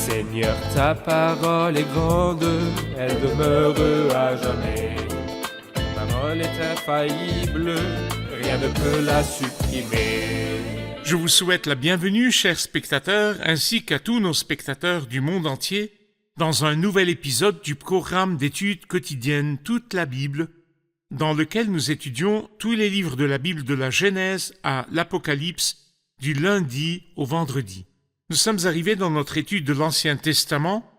Seigneur, ta parole est grande, elle demeure à jamais. Ta parole est infaillible, rien ne peut la supprimer. Je vous souhaite la bienvenue, chers spectateurs, ainsi qu'à tous nos spectateurs du monde entier, dans un nouvel épisode du programme d'études quotidiennes Toute la Bible, dans lequel nous étudions tous les livres de la Bible de la Genèse à l'Apocalypse, du lundi au vendredi. Nous sommes arrivés dans notre étude de l'Ancien Testament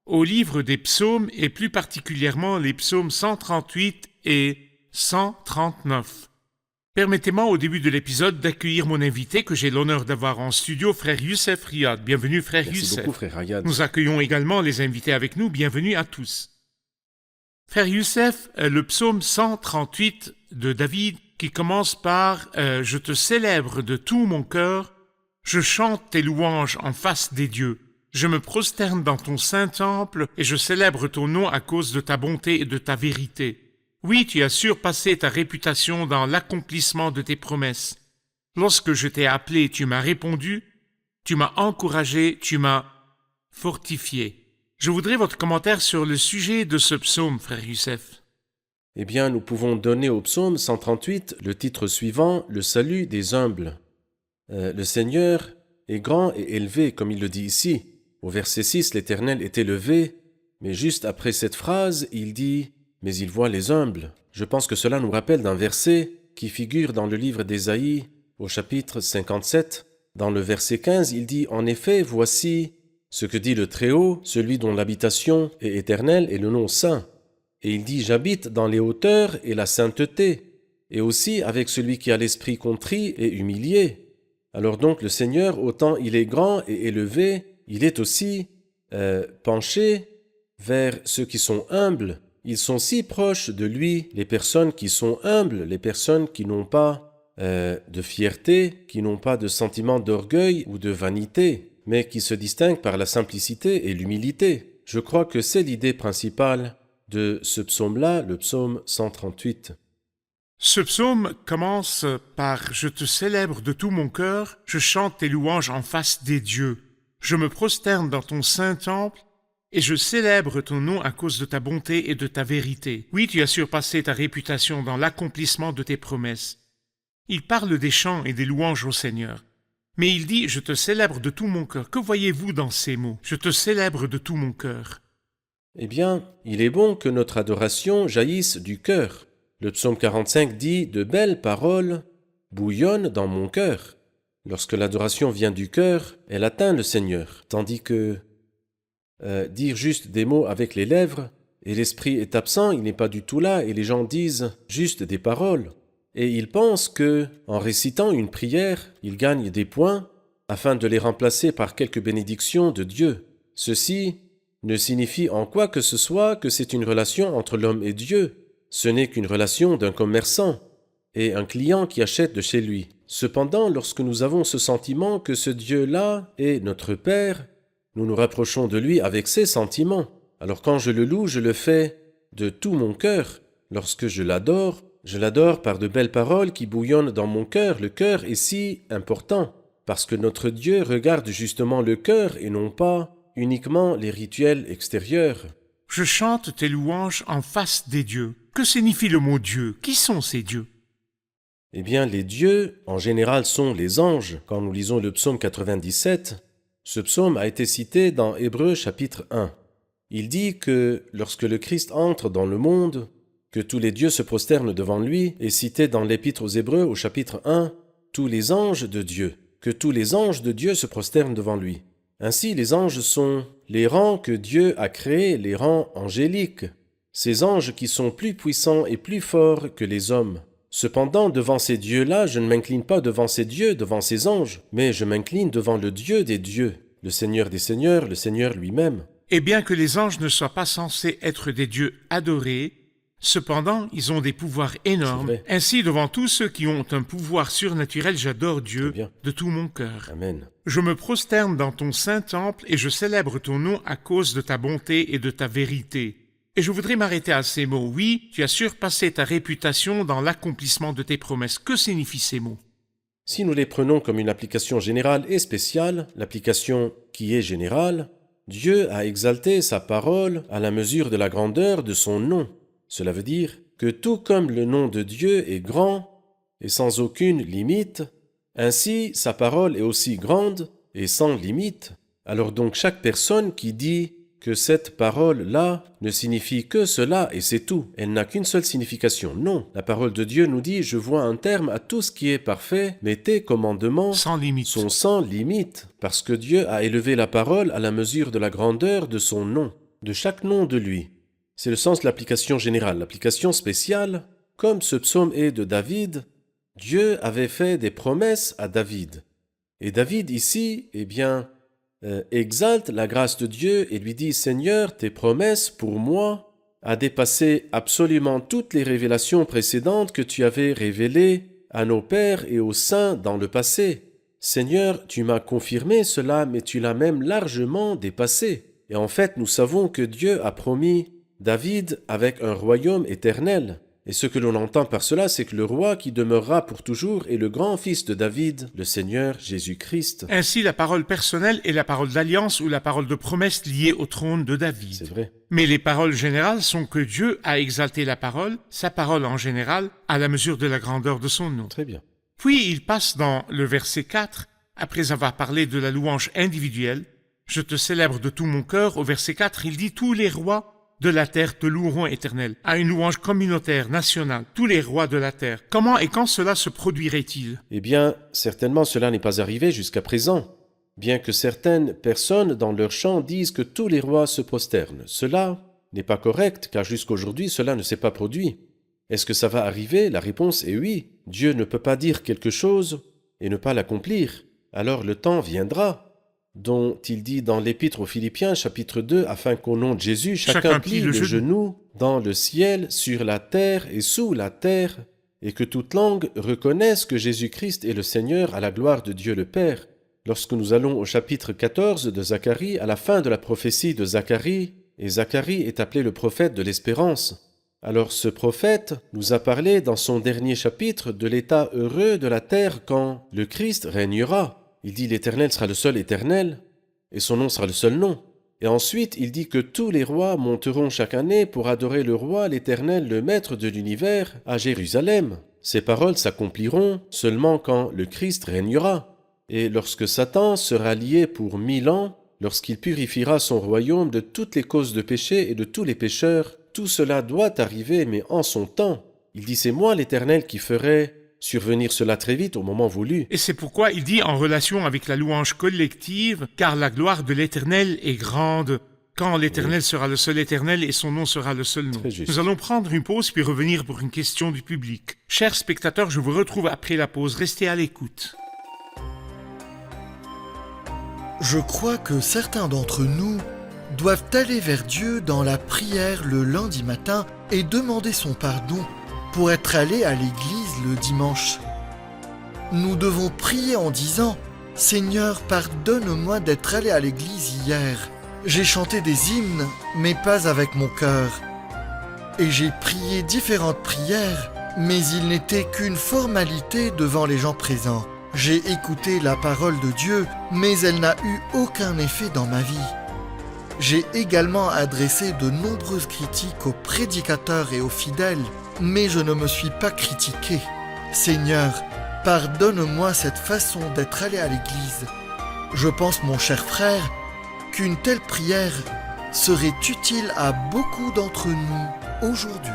au livre des psaumes et plus particulièrement les psaumes 138 et 139. Permettez-moi au début de l'épisode d'accueillir mon invité que j'ai l'honneur d'avoir en studio, frère Youssef Riyad. Bienvenue, frère Merci Youssef. beaucoup, frère Riyad. Nous accueillons également les invités avec nous. Bienvenue à tous. Frère Youssef, le psaume 138 de David qui commence par « Je te célèbre de tout mon cœur, je chante tes louanges en face des dieux. Je me prosterne dans ton saint temple et je célèbre ton nom à cause de ta bonté et de ta vérité. Oui, tu as surpassé ta réputation dans l'accomplissement de tes promesses. Lorsque je t'ai appelé, tu m'as répondu, tu m'as encouragé, tu m'as fortifié. » Je voudrais votre commentaire sur le sujet de ce psaume, frère Youssef. Eh bien, nous pouvons donner au psaume 138 le titre suivant, « Le salut des humbles ». Le Seigneur est grand et élevé, comme il le dit ici. Au verset 6, l'Éternel est élevé, mais juste après cette phrase, il dit « Mais il voit les humbles ». Je pense que cela nous rappelle d'un verset qui figure dans le livre d'Ésaïe, au chapitre 57. Dans le verset 15, il dit « En effet, voici ce que dit le Très-Haut, celui dont l'habitation est éternelle et le nom saint. Et il dit « J'habite dans les hauteurs et la sainteté, et aussi avec celui qui a l'esprit contrit et humilié. » Alors donc le Seigneur, autant il est grand et élevé, il est aussi penché vers ceux qui sont humbles. Ils sont si proches de lui, les personnes qui sont humbles, les personnes qui n'ont pas de fierté, qui n'ont pas de sentiment d'orgueil ou de vanité, mais qui se distinguent par la simplicité et l'humilité. Je crois que c'est l'idée principale de ce psaume-là, le psaume 138. Ce psaume commence par « Je te célèbre de tout mon cœur, je chante tes louanges en face des dieux. Je me prosterne dans ton saint temple et je célèbre ton nom à cause de ta bonté et de ta vérité. Oui, tu as surpassé ta réputation dans l'accomplissement de tes promesses. » Il parle des chants et des louanges au Seigneur. Mais il dit « Je te célèbre de tout mon cœur ». Que voyez-vous dans ces mots ? « Je te célèbre de tout mon cœur ». Eh bien, il est bon que notre adoration jaillisse du cœur. Le psaume 45 dit « De belles paroles bouillonnent dans mon cœur ». Lorsque l'adoration vient du cœur, elle atteint le Seigneur. Tandis que dire juste des mots avec les lèvres, et l'esprit est absent, il n'est pas du tout là, et les gens disent juste des paroles. Et ils pensent que, en récitant une prière, ils gagnent des points afin de les remplacer par quelques bénédictions de Dieu. Ceci ne signifie en quoi que ce soit que c'est une relation entre l'homme et Dieu. Ce n'est qu'une relation d'un commerçant et un client qui achète de chez lui. Cependant, lorsque nous avons ce sentiment que ce Dieu-là est notre Père, nous nous rapprochons de lui avec ces sentiments. Alors quand je le loue, je le fais de tout mon cœur. Lorsque je l'adore par de belles paroles qui bouillonnent dans mon cœur. Le cœur est si important, parce que notre Dieu regarde justement le cœur et non pas uniquement les rituels extérieurs. Je chante tes louanges en face des dieux. Que signifie le mot Dieu ? Qui sont ces dieux ? Eh bien, les dieux, en général, sont les anges. Quand nous lisons le psaume 97, ce psaume a été cité dans Hébreux chapitre 1. Il dit que lorsque le Christ entre dans le monde, que tous les dieux se prosternent devant lui, et cité dans l'Épître aux Hébreux au chapitre 1, tous les anges de Dieu, que tous les anges de Dieu se prosternent devant lui. Ainsi, les anges sont les rangs que Dieu a créés, les rangs angéliques, ces anges qui sont plus puissants et plus forts que les hommes. Cependant, devant ces dieux-là, je ne m'incline pas devant ces dieux, devant ces anges, mais je m'incline devant le Dieu des dieux, le Seigneur des seigneurs, le Seigneur lui-même. Et bien que les anges ne soient pas censés être des dieux adorés, cependant, ils ont des pouvoirs énormes. Ainsi, devant tous ceux qui ont un pouvoir surnaturel, j'adore Dieu de tout mon cœur. Amen. Je me prosterne dans ton saint temple et je célèbre ton nom à cause de ta bonté et de ta vérité. Et je voudrais m'arrêter à ces mots. Oui, tu as surpassé ta réputation dans l'accomplissement de tes promesses. Que signifient ces mots ? Si nous les prenons comme une application générale et spéciale, l'application qui est générale, Dieu a exalté sa parole à la mesure de la grandeur de son nom. Cela veut dire que tout comme le nom de Dieu est grand et sans aucune limite, ainsi sa parole est aussi grande et sans limite. Alors donc chaque personne qui dit que cette parole-là ne signifie que cela et c'est tout, elle n'a qu'une seule signification. Non, la parole de Dieu nous dit « Je vois un terme à tout ce qui est parfait, mais tes commandements Sans limite. sont sans limite, parce que Dieu a élevé la parole à la mesure de la grandeur de son nom, de chaque nom de lui. » C'est le sens de l'application générale. L'application spéciale, comme ce psaume est de David, Dieu avait fait des promesses à David. Et David ici, exalte la grâce de Dieu et lui dit « Seigneur, tes promesses pour moi a dépassé absolument toutes les révélations précédentes que tu avais révélées à nos pères et aux saints dans le passé. Seigneur, tu m'as confirmé cela, mais tu l'as même largement dépassé. » Et en fait, nous savons que Dieu a promis David avec un royaume éternel. Et ce que l'on entend par cela, c'est que le roi qui demeurera pour toujours est le grand-fils de David, le Seigneur Jésus-Christ. Ainsi, la parole personnelle est la parole d'alliance ou la parole de promesse liée au trône de David. C'est vrai. Mais les paroles générales sont que Dieu a exalté la parole, sa parole en général, à la mesure de la grandeur de son nom. Très bien. Puis il passe dans le verset 4, après avoir parlé de la louange individuelle, « Je te célèbre de tout mon cœur », au verset 4, il dit « Tous les rois de la terre te loueront éternel », à une louange communautaire, nationale, tous les rois de la terre. Comment et quand cela se produirait-il? Eh bien, certainement cela n'est pas arrivé jusqu'à présent, bien que certaines personnes dans leur chant disent que tous les rois se prosternent. Cela n'est pas correct, car jusqu'aujourd'hui cela ne s'est pas produit. Est-ce que ça va arriver? La réponse est oui. Dieu ne peut pas dire quelque chose et ne pas l'accomplir. Alors le temps viendra, dont il dit dans l'Épître aux Philippiens, chapitre 2, afin qu'au nom de Jésus, chacun plie le genou dans le ciel, sur la terre et sous la terre, et que toute langue reconnaisse que Jésus-Christ est le Seigneur à la gloire de Dieu le Père. Lorsque nous allons au chapitre 14 de Zacharie, à la fin de la prophétie de Zacharie, et Zacharie est appelé le prophète de l'espérance. Alors ce prophète nous a parlé dans son dernier chapitre de l'état heureux de la terre quand le Christ régnera. Il dit l'Éternel sera le seul éternel, et son nom sera le seul nom. Et ensuite, il dit que tous les rois monteront chaque année pour adorer le roi, l'Éternel, le Maître de l'univers, à Jérusalem. Ces paroles s'accompliront seulement quand le Christ régnera. Et lorsque Satan sera lié pour 1000 ans, lorsqu'il purifiera son royaume de toutes les causes de péché et de tous les pécheurs, tout cela doit arriver, mais en son temps. Il dit, c'est moi l'Éternel qui ferai survenir cela très vite au moment voulu. Et c'est pourquoi il dit en relation avec la louange collective, car la gloire de l'Éternel est grande, quand l'Éternel sera le seul Éternel et son nom sera le seul nom. Nous allons prendre une pause puis revenir pour une question du public. Chers spectateurs, je vous retrouve après la pause. Restez à l'écoute. Je crois que certains d'entre nous doivent aller vers Dieu dans la prière le lundi matin et demander son pardon pour être allés à l'église le dimanche. Nous devons prier en disant « Seigneur, pardonne-moi d'être allé à l'église hier. J'ai chanté des hymnes, mais pas avec mon cœur. Et j'ai prié différentes prières, mais il n'était qu'une formalité devant les gens présents. J'ai écouté la parole de Dieu, mais elle n'a eu aucun effet dans ma vie. J'ai également adressé de nombreuses critiques aux prédicateurs et aux fidèles, mais je ne me suis pas critiqué. Seigneur, pardonne-moi cette façon d'être allé à l'église. Je pense, mon cher frère, qu'une telle prière serait utile à beaucoup d'entre nous aujourd'hui.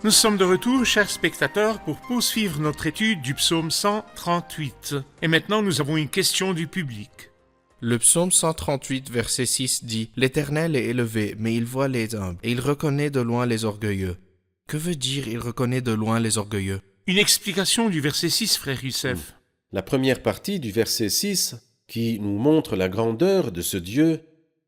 Nous sommes de retour, chers spectateurs, pour poursuivre notre étude du psaume 138. Et maintenant, nous avons une question du public. Le psaume 138, verset 6 dit « L'Éternel est élevé, mais il voit les humbles, et il reconnaît de loin les orgueilleux. » Que veut dire « il reconnaît de loin les orgueilleux » Une explication du verset 6, frère Youssef. La première partie du verset 6, qui nous montre la grandeur de ce Dieu,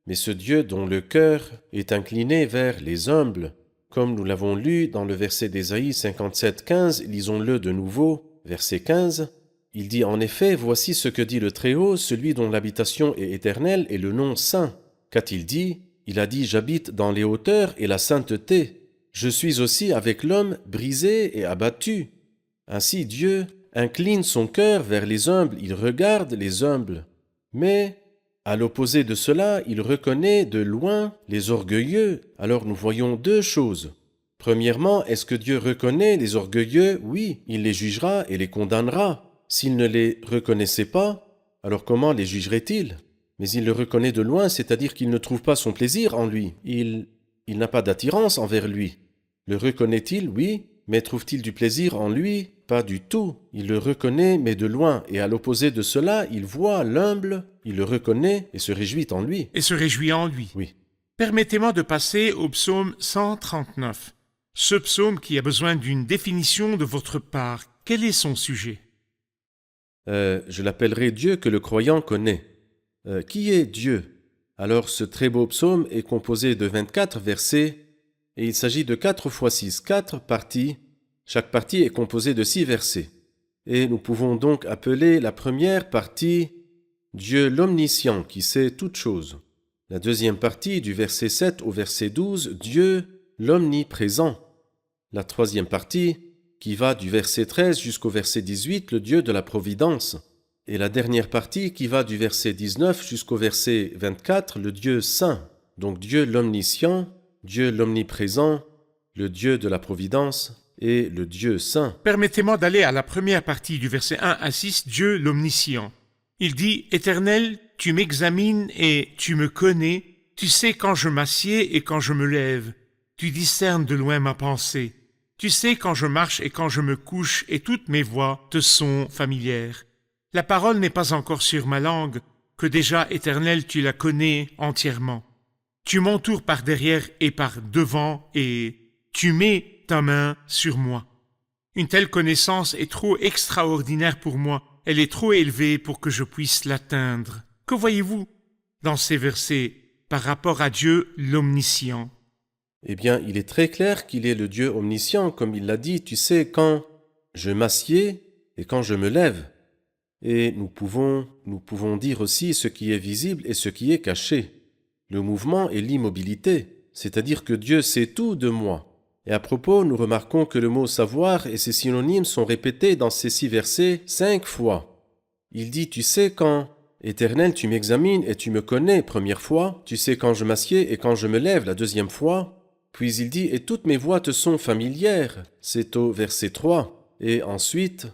mais ce Dieu dont le cœur est incliné vers les humbles, Comme nous l'avons lu dans le verset d'Ésaïe 57, 15, lisons-le de nouveau, verset 15. Il dit en effet, voici ce que dit le Très-Haut, celui dont l'habitation est éternelle et le nom saint. Qu'a-t-il dit? Il a dit, j'habite dans les hauteurs et la sainteté. Je suis aussi avec l'homme brisé et abattu. Ainsi Dieu incline son cœur vers les humbles, il regarde les humbles. Mais, à l'opposé de cela, il reconnaît de loin les orgueilleux. Alors nous voyons deux choses. Premièrement, est-ce que Dieu reconnaît les orgueilleux? Oui, il les jugera et les condamnera. S'il ne les reconnaissait pas, alors comment les jugerait-il? Mais il le reconnaît de loin, c'est-à-dire qu'il ne trouve pas son plaisir en lui. Il n'a pas d'attirance envers lui. Le reconnaît-il? Oui. Mais trouve-t-il du plaisir en lui? Pas du tout. Il le reconnaît, mais de loin. Et à l'opposé de cela, il voit l'humble, il le reconnaît et se réjouit en lui. Et se réjouit en lui. Oui. Permettez-moi de passer au psaume 139. Ce psaume qui a besoin d'une définition de votre part. Quel est son sujet? Je l'appellerai Dieu que le croyant connaît. Qui est Dieu? Alors ce très beau psaume est composé de 24 versets et il s'agit de 4 x 6, 4 parties. Chaque partie est composée de 6 versets. Et nous pouvons donc appeler la première partie Dieu l'omniscient qui sait toutes choses. La deuxième partie du verset 7 au verset 12, Dieu l'omniprésent. La troisième partie qui va du verset 13 jusqu'au verset 18, le Dieu de la providence. Et la dernière partie qui va du verset 19 jusqu'au verset 24, le Dieu saint. Donc Dieu l'omniscient, Dieu l'omniprésent, le Dieu de la providence et le Dieu saint. Permettez-moi d'aller à la première partie du verset 1 à 6, Dieu l'omniscient. Il dit, Éternel, tu m'examines et tu me connais, tu sais quand je m'assieds et quand je me lève, tu discernes de loin ma pensée, tu sais quand je marche et quand je me couche et toutes mes voies te sont familières. La parole n'est pas encore sur ma langue, que déjà, Éternel, tu la connais entièrement. Tu m'entoures par derrière et par devant et tu mets ta main sur moi. Une telle connaissance est trop extraordinaire pour moi, elle est trop élevée pour que je puisse l'atteindre. Que voyez-vous dans ces versets par rapport à Dieu l'omniscient? Eh bien, il est très clair qu'il est le Dieu omniscient, comme il l'a dit, tu sais quand je m'assieds et quand je me lève. Et nous pouvons dire aussi ce qui est visible et ce qui est caché. Le mouvement et l'immobilité, c'est-à-dire que Dieu sait tout de moi. Et à propos, nous remarquons que le mot savoir et ses synonymes sont répétés dans ces 6 versets 5 fois. Il dit, tu sais quand, Éternel, tu m'examines et tu me connais, première fois, tu sais quand je m'assieds et quand je me lève, la deuxième fois. Puis il dit, et toutes mes voies te sont familières, c'est au verset 3. Et ensuite,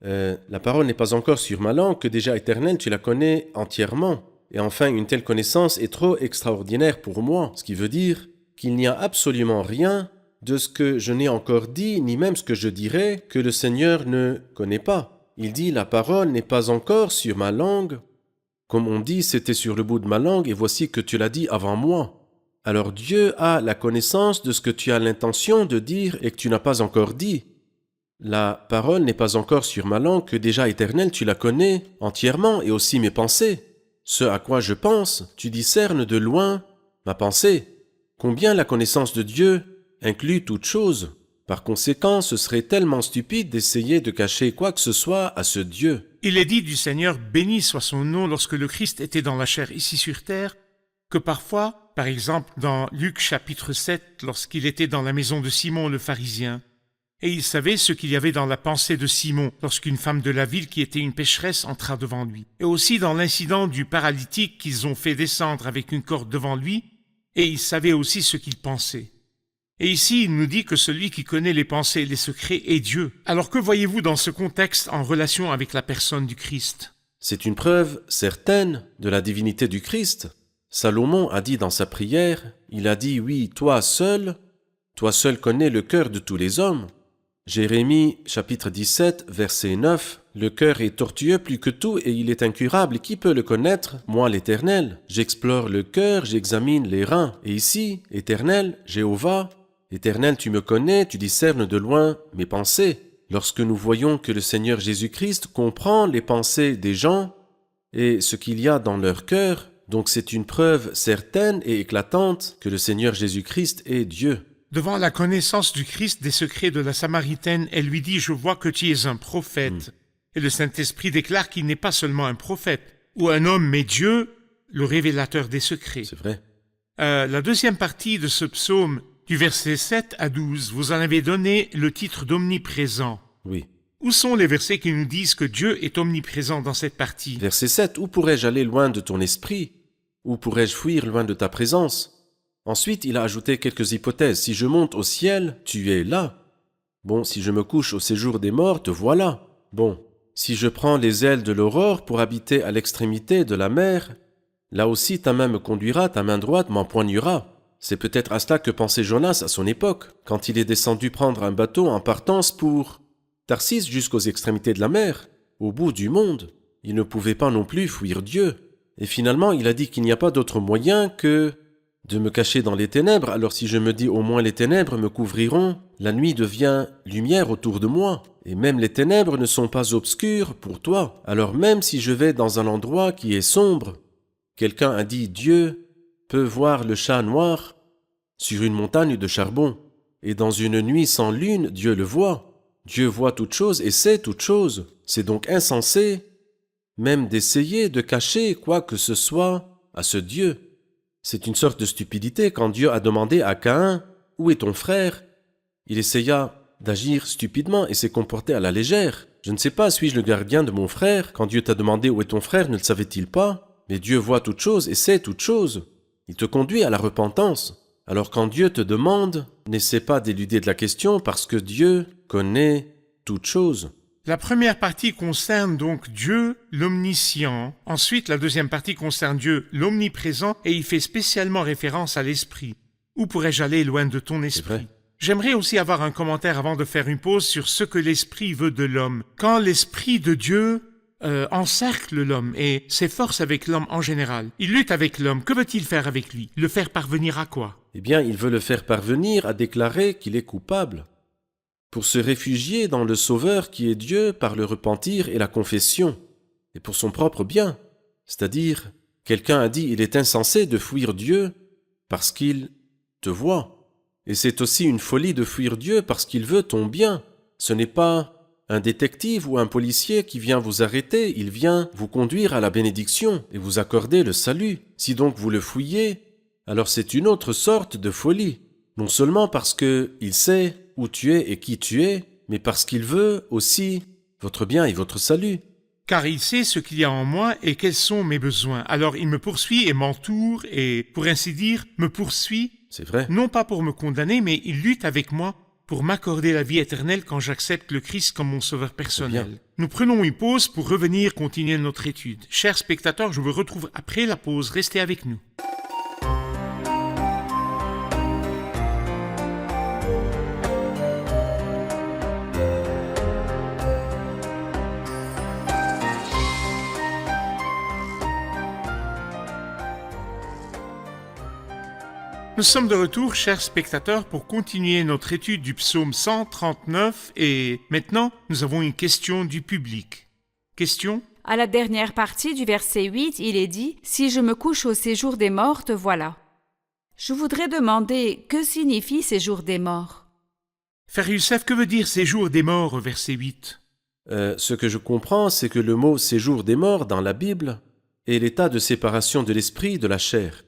la parole n'est pas encore sur ma langue, que déjà, Éternel, tu la connais entièrement. Et enfin, une telle connaissance est trop extraordinaire pour moi, ce qui veut dire qu'il n'y a absolument rien de ce que je n'ai encore dit, ni même ce que je dirai, que le Seigneur ne connaît pas. Il dit, la parole n'est pas encore sur ma langue. Comme on dit, c'était sur le bout de ma langue, et voici que tu l'as dit avant moi. Alors Dieu a la connaissance de ce que tu as l'intention de dire et que tu n'as pas encore dit. La parole n'est pas encore sur ma langue, que déjà, Éternel, tu la connais entièrement, et aussi mes pensées. Ce à quoi je pense, tu discernes de loin ma pensée. Combien la connaissance de Dieu inclut toute chose. Par conséquent, ce serait tellement stupide d'essayer de cacher quoi que ce soit à ce Dieu. Il est dit du Seigneur, béni soit son nom, lorsque le Christ était dans la chair ici sur terre, que parfois, par exemple dans Luc chapitre 7, lorsqu'il était dans la maison de Simon le pharisien, et il savait ce qu'il y avait dans la pensée de Simon lorsqu'une femme de la ville qui était une pécheresse entra devant lui. Et aussi dans l'incident du paralytique qu'ils ont fait descendre avec une corde devant lui, et il savait aussi ce qu'il pensait. Et ici, il nous dit que celui qui connaît les pensées et les secrets est Dieu. Alors que voyez-vous dans ce contexte en relation avec la personne du Christ? C'est une preuve certaine de la divinité du Christ. Salomon a dit dans sa prière, il a dit, oui, toi seul connais le cœur de tous les hommes. Jérémie, chapitre 17, verset 9, « Le cœur est tortueux plus que tout et il est incurable. Qui peut le connaître? Moi, l'Éternel. J'explore le cœur, j'examine les reins. Et ici, Éternel, Jéhovah, Éternel, tu me connais, tu discernes de loin mes pensées. » Lorsque nous voyons que le Seigneur Jésus-Christ comprend les pensées des gens et ce qu'il y a dans leur cœur, donc c'est une preuve certaine et éclatante que le Seigneur Jésus-Christ est Dieu. devant la connaissance du Christ des secrets de la Samaritaine, elle lui dit « Je vois que tu es un prophète ». Et le Saint-Esprit déclare qu'il n'est pas seulement un prophète ou un homme, mais Dieu, le révélateur des secrets. C'est vrai. La deuxième partie de ce psaume, du verset 7 à 12, vous en avez donné le titre d'omniprésent. Oui. Où sont les versets qui nous disent que Dieu est omniprésent dans cette partie? Verset 7. Où pourrais-je aller loin de ton esprit? Où pourrais-je fuir loin de ta présence? Ensuite, il a ajouté quelques hypothèses. Si je monte au ciel, tu es là. Bon, si je me couche au séjour des morts, te voilà. Bon, si je prends les ailes de l'aurore pour habiter à l'extrémité de la mer, là aussi ta main me conduira, ta main droite m'empoignera. C'est peut-être à cela que pensait Jonas à son époque, quand il est descendu prendre un bateau en partance pour Tarsis jusqu'aux extrémités de la mer, au bout du monde. Il ne pouvait pas non plus fuir Dieu. Et finalement, il a dit qu'il n'y a pas d'autre moyen que de me cacher dans les ténèbres. Alors si je me dis au moins les ténèbres me couvriront, la nuit devient lumière autour de moi. Et même les ténèbres ne sont pas obscures pour toi. Alors même si je vais dans un endroit qui est sombre, quelqu'un a dit Dieu peut voir le chat noir sur une montagne de charbon. Et dans une nuit sans lune, Dieu le voit. Dieu voit toutes choses et sait toutes choses. C'est donc insensé même d'essayer de cacher quoi que ce soit à ce Dieu. C'est une sorte de stupidité quand Dieu a demandé à Caïn « Où est ton frère ?» Il essaya d'agir stupidement et s'est comporté à la légère. Je ne sais pas, suis-je le gardien de mon frère? Quand Dieu t'a demandé « Où est ton frère ?» ne le savait-il pas? Mais Dieu voit toutes choses et sait toutes choses. Il te conduit à la repentance. Alors quand Dieu te demande, n'essaie pas d'éluder de la question parce que Dieu connaît toutes choses. La première partie concerne donc Dieu, l'omniscient. Ensuite, la deuxième partie concerne Dieu, l'omniprésent, et il fait spécialement référence à l'esprit. Où pourrais-je aller loin de ton esprit? J'aimerais aussi avoir un commentaire avant de faire une pause sur ce que l'esprit veut de l'homme. Quand l'esprit de Dieu encercle l'homme et s'efforce avec l'homme en général, il lutte avec l'homme, que veut-il faire avec lui? Le faire parvenir à quoi? Eh bien, il veut le faire parvenir à déclarer qu'il est coupable, pour se réfugier dans le Sauveur qui est Dieu par le repentir et la confession, et pour son propre bien. C'est-à-dire, quelqu'un a dit « il est insensé de fuir Dieu parce qu'il te voit ». Et c'est aussi une folie de fuir Dieu parce qu'il veut ton bien. Ce n'est pas un détective ou un policier qui vient vous arrêter, il vient vous conduire à la bénédiction et vous accorder le salut. Si donc vous le fouillez, alors c'est une autre sorte de folie. Non seulement parce qu'il sait où tu es et qui tu es, mais parce qu'il veut aussi votre bien et votre salut. Car il sait ce qu'il y a en moi et quels sont mes besoins. Alors il me poursuit et m'entoure et, pour ainsi dire, me poursuit. C'est vrai. Non pas pour me condamner, mais il lutte avec moi pour m'accorder la vie éternelle quand j'accepte le Christ comme mon sauveur personnel. Nous prenons une pause pour revenir continuer notre étude. Chers spectateurs, je vous retrouve après la pause. Restez avec nous. Nous sommes de retour, chers spectateurs, pour continuer notre étude du psaume 139 et maintenant, nous avons une question du public. Question? À la dernière partie du verset 8, il est dit « Si je me couche au séjour des morts, te voilà ». Je voudrais demander que signifie séjour des morts? Frère Youssef, que veut dire séjour des morts au verset 8? Ce que je comprends, c'est que le mot séjour des morts dans la Bible est l'état de séparation de l'esprit de la chair.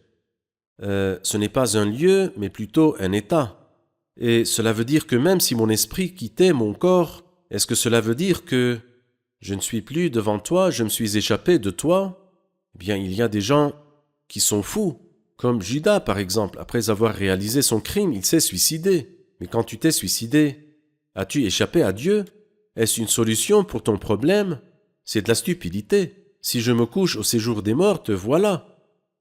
Ce n'est pas un lieu, mais plutôt un état. Et cela veut dire que même si mon esprit quittait mon corps, est-ce que cela veut dire que je ne suis plus devant toi, je me suis échappé de toi? Eh bien, il y a des gens qui sont fous, comme Judas par exemple. Après avoir réalisé son crime, il s'est suicidé. Mais quand tu t'es suicidé, as-tu échappé à Dieu? Est-ce une solution pour ton problème? C'est de la stupidité. Si je me couche au séjour des morts, te voilà.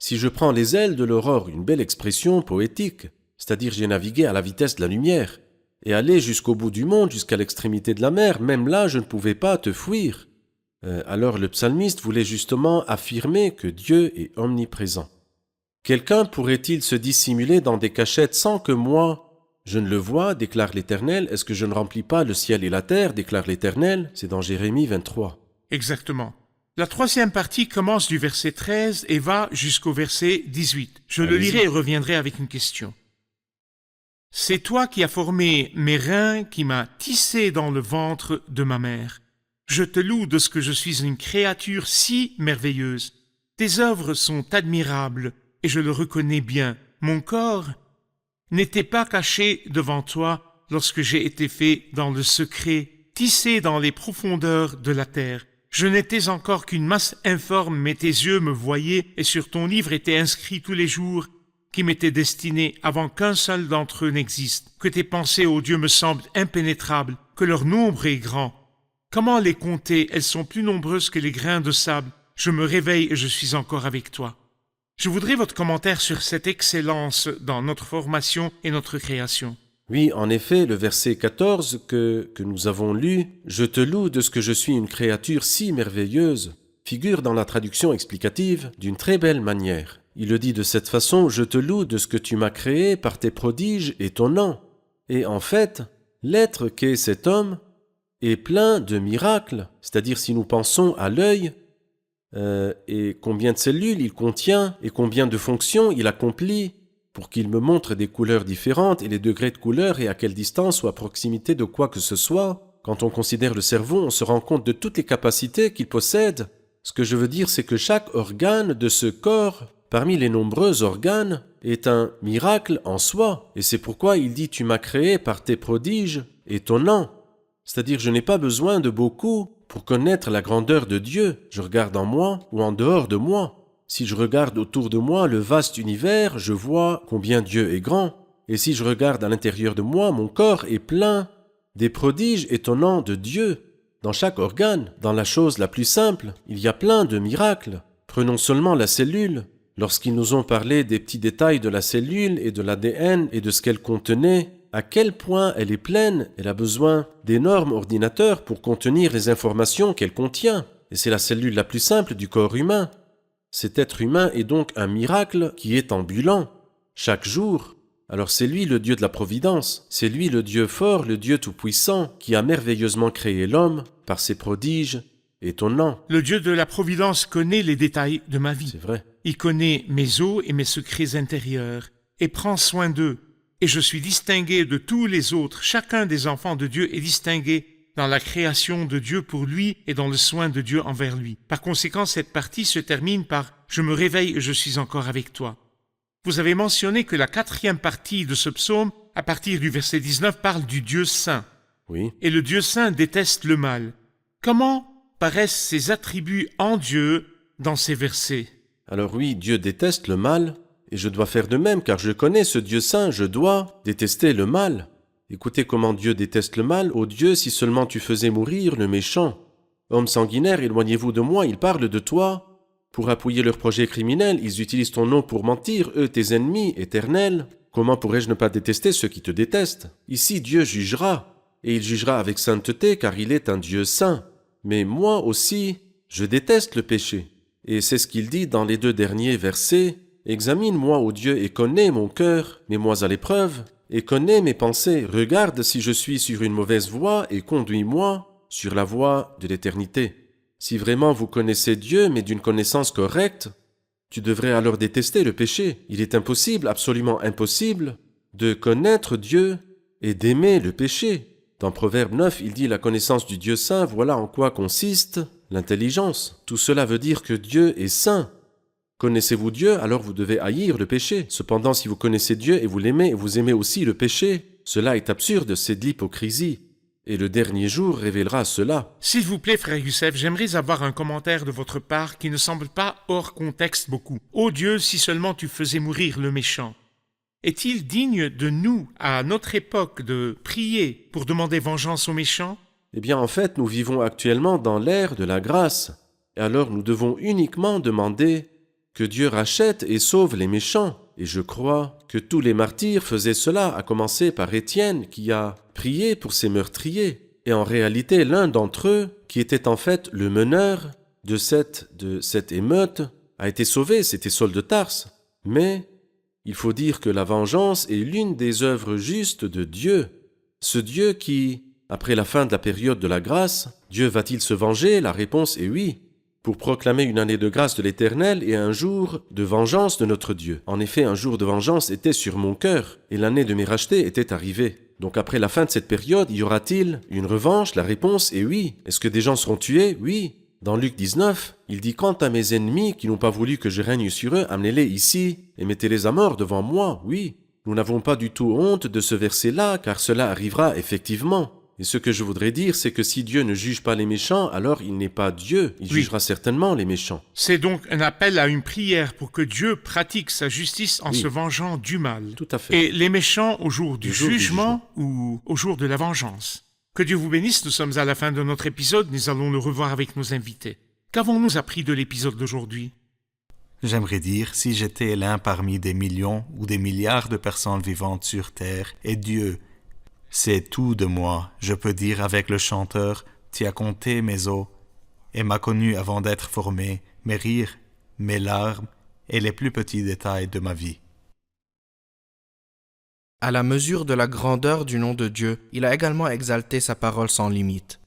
Si je prends les ailes de l'aurore, une belle expression poétique, c'est-à-dire j'ai navigué à la vitesse de la lumière, et allé jusqu'au bout du monde, jusqu'à l'extrémité de la mer, même là je ne pouvais pas te fuir. Alors le psalmiste voulait justement affirmer que Dieu est omniprésent. Quelqu'un pourrait-il se dissimuler dans des cachettes sans que moi, je ne le vois, déclare l'Éternel? Est-ce que je ne remplis pas le ciel et la terre, déclare l'Éternel? C'est dans Jérémie 23. Exactement. La troisième partie commence du verset 13 et va jusqu'au verset 18. Je le lirai et reviendrai avec une question. C'est toi qui as formé mes reins, qui m'as tissé dans le ventre de ma mère. Je te loue de ce que je suis une créature si merveilleuse. Tes œuvres sont admirables, et je le reconnais bien. Mon corps n'était pas caché devant toi lorsque j'ai été fait dans le secret, tissé dans les profondeurs de la terre. Je n'étais encore qu'une masse informe, mais tes yeux me voyaient, et sur ton livre étaient inscrits tous les jours qui m'étaient destinés avant qu'un seul d'entre eux n'existe, que tes pensées, ô Dieu, me semblent impénétrables, que leur nombre est grand. Comment les compter? Elles sont plus nombreuses que les grains de sable. Je me réveille et je suis encore avec toi. Je voudrais votre commentaire sur cette excellence dans notre formation et notre création. Oui, en effet, le verset 14 que nous avons lu, « Je te loue de ce que je suis une créature si merveilleuse », figure dans la traduction explicative d'une très belle manière. Il le dit de cette façon, « Je te loue de ce que tu m'as créé par tes prodiges étonnants ». Et en fait, l'être qu'est cet homme est plein de miracles, c'est-à-dire si nous pensons à l'œil, et combien de cellules il contient, et combien de fonctions il accomplit, pour qu'il me montre des couleurs différentes et les degrés de couleur et à quelle distance ou à proximité de quoi que ce soit. Quand on considère le cerveau, on se rend compte de toutes les capacités qu'il possède. Ce que je veux dire, c'est que chaque organe de ce corps, parmi les nombreux organes, est un miracle en soi. Et c'est pourquoi il dit « Tu m'as créé par tes prodiges étonnants ». C'est-à-dire, je n'ai pas besoin de beaucoup pour connaître la grandeur de Dieu. Je regarde en moi ou en dehors de moi. Si je regarde autour de moi le vaste univers, je vois combien Dieu est grand. Et si je regarde à l'intérieur de moi, mon corps est plein des prodiges étonnants de Dieu. Dans chaque organe, dans la chose la plus simple, il y a plein de miracles. Prenons seulement la cellule. Lorsqu'ils nous ont parlé des petits détails de la cellule et de l'ADN et de ce qu'elle contenait, à quel point elle est pleine, elle a besoin d'énormes ordinateurs pour contenir les informations qu'elle contient. Et c'est la cellule la plus simple du corps humain. Cet être humain est donc un miracle qui est ambulant, chaque jour. Alors c'est lui le Dieu de la providence, c'est lui le Dieu fort, le Dieu tout-puissant, qui a merveilleusement créé l'homme par ses prodiges étonnants. Le Dieu de la providence connaît les détails de ma vie. C'est vrai. Il connaît mes os et mes secrets intérieurs, et prend soin d'eux. Et je suis distingué de tous les autres. Chacun des enfants de Dieu est distingué dans la création de Dieu pour lui et dans le soin de Dieu envers lui. Par conséquent, cette partie se termine par « Je me réveille et je suis encore avec toi ». Vous avez mentionné que la 4e partie de ce psaume, à partir du verset 19, parle du Dieu saint. Oui. Et le Dieu saint déteste le mal. Comment paraissent ces attributs en Dieu dans ces versets? Alors oui, Dieu déteste le mal, et je dois faire de même, car je connais ce Dieu saint, je dois détester le mal. Écoutez comment Dieu déteste le mal. Ô Dieu, si seulement tu faisais mourir le méchant. Homme sanguinaire, éloignez-vous de moi, ils parlent de toi. Pour appuyer leurs projets criminels, ils utilisent ton nom pour mentir, eux tes ennemis éternels. Comment pourrais-je ne pas détester ceux qui te détestent? Ici, Dieu jugera, et il jugera avec sainteté, car il est un Dieu saint. Mais moi aussi, je déteste le péché. Et c'est ce qu'il dit dans les 2 derniers versets. Examine-moi, ô Dieu, et connais mon cœur, mets-moi à l'épreuve, et connais mes pensées. Regarde si je suis sur une mauvaise voie, et conduis-moi sur la voie de l'éternité. Si vraiment vous connaissez Dieu, mais d'une connaissance correcte, tu devrais alors détester le péché. Il est impossible, absolument impossible, de connaître Dieu et d'aimer le péché. Dans Proverbe 9, il dit la connaissance du Dieu saint, voilà en quoi consiste l'intelligence. Tout cela veut dire que Dieu est saint. Connaissez-vous Dieu, alors vous devez haïr le péché. Cependant, si vous connaissez Dieu et vous l'aimez et vous aimez aussi le péché, cela est absurde, c'est de l'hypocrisie. Et le dernier jour révélera cela. S'il vous plaît, frère Youssef, j'aimerais avoir un commentaire de votre part qui ne semble pas hors contexte beaucoup. Ô Dieu, si seulement tu faisais mourir le méchant. Est-il digne de nous, à notre époque, de prier pour demander vengeance aux méchants? Eh bien, en fait, nous vivons actuellement dans l'ère de la grâce. Et alors, nous devons uniquement demander que Dieu rachète et sauve les méchants. Et je crois que tous les martyrs faisaient cela, à commencer par Étienne, qui a prié pour ses meurtriers. Et en réalité, l'un d'entre eux, qui était en fait le meneur de cette émeute, a été sauvé, c'était Saul de Tarse. Mais il faut dire que la vengeance est l'une des œuvres justes de Dieu. Ce Dieu qui, après la fin de la période de la grâce, Dieu va-t-il se venger? La réponse est oui. pour proclamer une année de grâce de l'Éternel et un jour de vengeance de notre Dieu. En effet, un jour de vengeance était sur mon cœur, et l'année de mes rachetés était arrivée. Donc après la fin de cette période, y aura-t-il une revanche? La réponse est oui. Est-ce que des gens seront tués? Oui. Dans Luc 19, il dit « Quant à mes ennemis qui n'ont pas voulu que je règne sur eux, amenez-les ici et mettez-les à mort devant moi. » Oui. Nous n'avons pas du tout honte de ce verset-là, car cela arrivera effectivement. Et ce que je voudrais dire, c'est que si Dieu ne juge pas les méchants, alors il n'est pas Dieu. Il jugera certainement les méchants. C'est donc un appel à une prière pour que Dieu pratique sa justice en Oui. se vengeant du mal. Tout à fait. Et les méchants au jour du Le jour du jugement ou au jour de la vengeance. Que Dieu vous bénisse, nous sommes à la fin de notre épisode, nous allons le revoir avec nos invités. Qu'avons-nous appris de l'épisode d'aujourd'hui? J'aimerais dire, si j'étais l'un parmi des millions ou des milliards de personnes vivantes sur Terre, et Dieu, c'est tout de moi, je peux dire avec le chanteur, tu as compté mes os, et m'a connu avant d'être formé, mes rires, mes larmes, et les plus petits détails de ma vie. À la mesure de la grandeur du nom de Dieu, il a également exalté sa parole sans limite.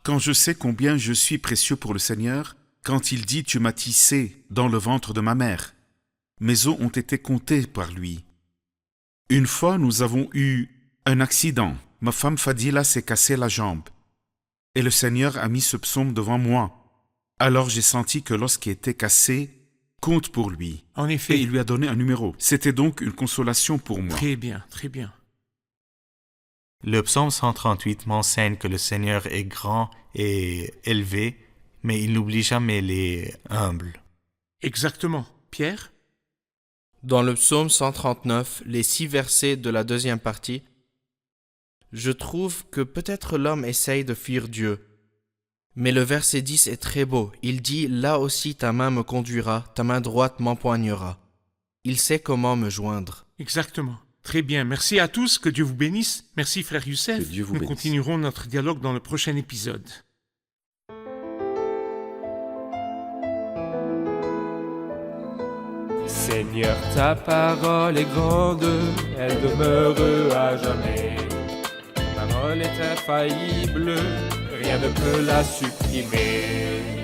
Quand je sais combien je suis précieux pour le Seigneur, quand il dit « Tu m'as tissé dans le ventre de ma mère », mes os ont été comptés par lui. Une fois, nous avons eu un accident. Ma femme Fadila s'est cassé la jambe. Et le Seigneur a mis ce psaume devant moi. Alors j'ai senti que l'os qui était cassé compte pour lui. En Et effet, il lui a donné un numéro. C'était donc une consolation pour moi. très bien, très bien. Le psaume 138 m'enseigne que le Seigneur est grand et élevé, mais il n'oublie jamais les humbles. Exactement. Pierre? Dans le psaume 139, les 6 versets de la deuxième partie, je trouve que peut-être l'homme essaye de fuir Dieu. Mais le verset 10 est très beau. Il dit « Là aussi ta main me conduira, ta main droite m'empoignera. » Il sait comment me joindre. Exactement. Très bien. Merci à tous. Que Dieu vous bénisse. Merci, frère Youssef. Que Dieu vous Nous bénisse. continuerons notre dialogue dans le prochain épisode. Seigneur, ta parole est grande, elle demeure à jamais. Ta parole est infaillible, rien ne peut la supprimer.